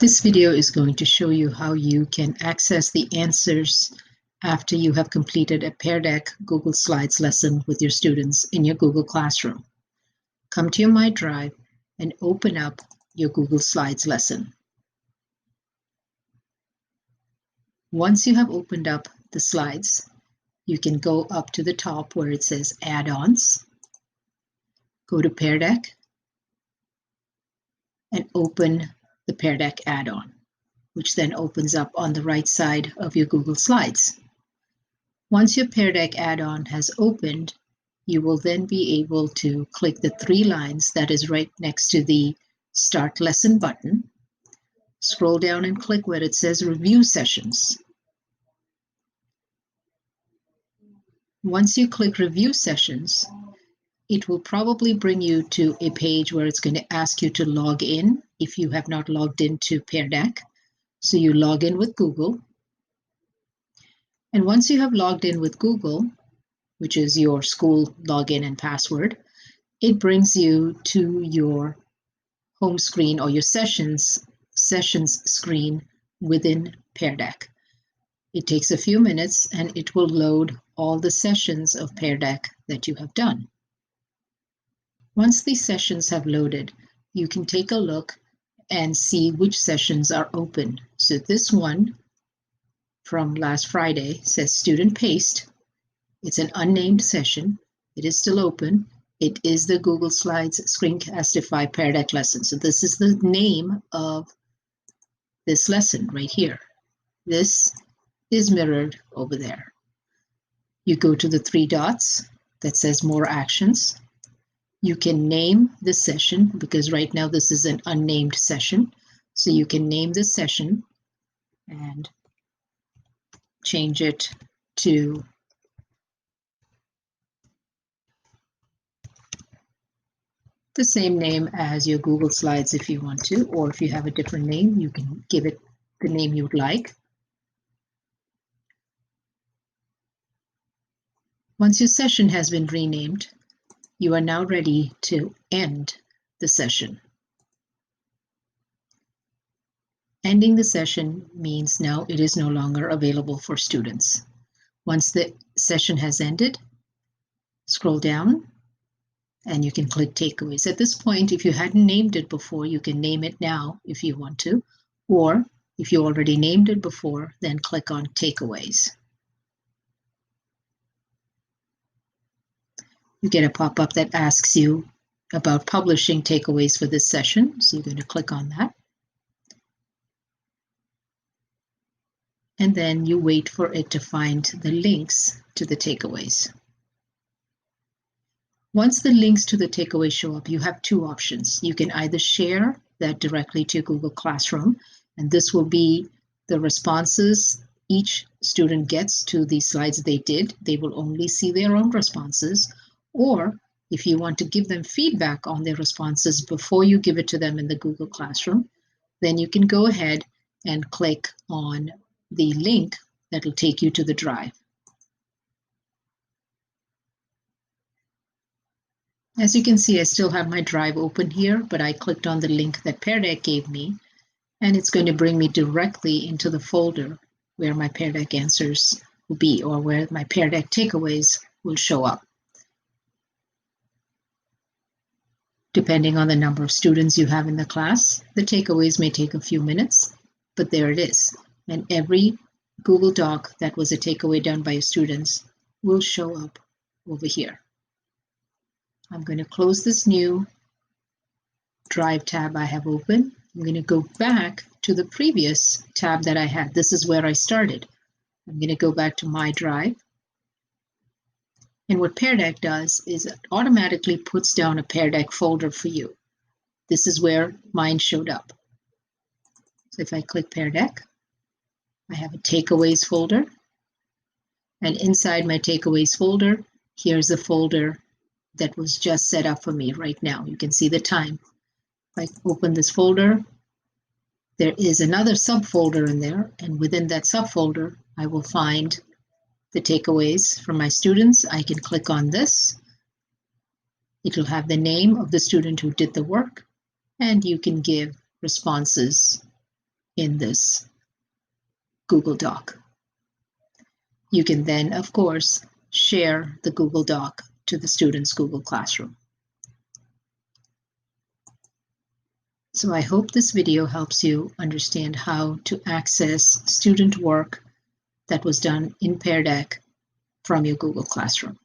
This video is going to show you how you can access the answers after you have completed a Pear Deck Google Slides lesson with your students in your Google Classroom. Come to your My Drive and open up your Google Slides lesson. Once you have opened up the slides, you can go up to the top where it says Add-ons, go to Pear Deck, and open the Pear Deck add-on, which then opens up on the right side of your Google Slides. Once your Pear Deck add-on has opened, you will then be able to click the three lines that is right next to the Start Lesson button. Scroll down and click where it says Review Sessions. Once you click Review Sessions, it will probably bring you to a page where it's going to ask you to log in if you have not logged into Pear Deck. So you log in with Google. And once you have logged in with Google, which is your school login and password, it brings you to your home screen or your sessions screen within Pear Deck. It takes a few minutes and it will load all the sessions of Pear Deck that you have done. Once these sessions have loaded, you can take a look and see which sessions are open. So this one from last Friday says Student Paste. It's an unnamed session. It is still open. It is the Google Slides Screencastify Pear Deck lesson. So this is the name of this lesson right here. This is mirrored over there. You go to the three dots that says More Actions. You can name the session because right now this is an unnamed session. So you can name the session and change it to the same name as your Google Slides if you want to, or if you have a different name, you can give it the name you'd like. Once your session has been renamed, you are now ready to end the session. Ending the session means now it is no longer available for students. Once the session has ended, scroll down and you can click Takeaways. At this point, if you hadn't named it before, you can name it now if you want to, or if you already named it before, then click on Takeaways. You get a pop-up that asks you about publishing takeaways for this session. So you're going to click on that. And then you wait for it to find the links to the takeaways. Once the links to the takeaways show up, you have two options. You can either share that directly to Google Classroom, and this will be the responses each student gets to the slides they did. They will only see their own responses. Or if you want to give them feedback on their responses before you give it to them in the Google Classroom, then you can go ahead and click on the link that will take you to the drive. As you can see, I still have my drive open here, but I clicked on the link that Pear Deck gave me, and it's going to bring me directly into the folder where my Pear Deck answers will be, or where my Pear Deck takeaways will show up. Depending on the number of students you have in the class, the takeaways may take a few minutes, but there it is. And every Google Doc that was a takeaway done by your students will show up over here. I'm going to close this new Drive tab I have open. I'm going to go back to the previous tab that I had. This is where I started. I'm going to go back to My Drive. And what Pear Deck does is it automatically puts down a Pear Deck folder for you. This is where mine showed up. So if I click Pear Deck, I have a Takeaways folder. And inside my Takeaways folder, here's the folder that was just set up for me right now. You can see the time. If I open this folder, there is another subfolder in there. And within that subfolder, I will find the takeaways from my students. I can click on this. It will have the name of the student who did the work, and you can give responses in this Google Doc. You can then, of course, share the Google Doc to the students' Google Classroom. So I hope this video helps you understand how to access student work that was done in Pear Deck from your Google Classroom.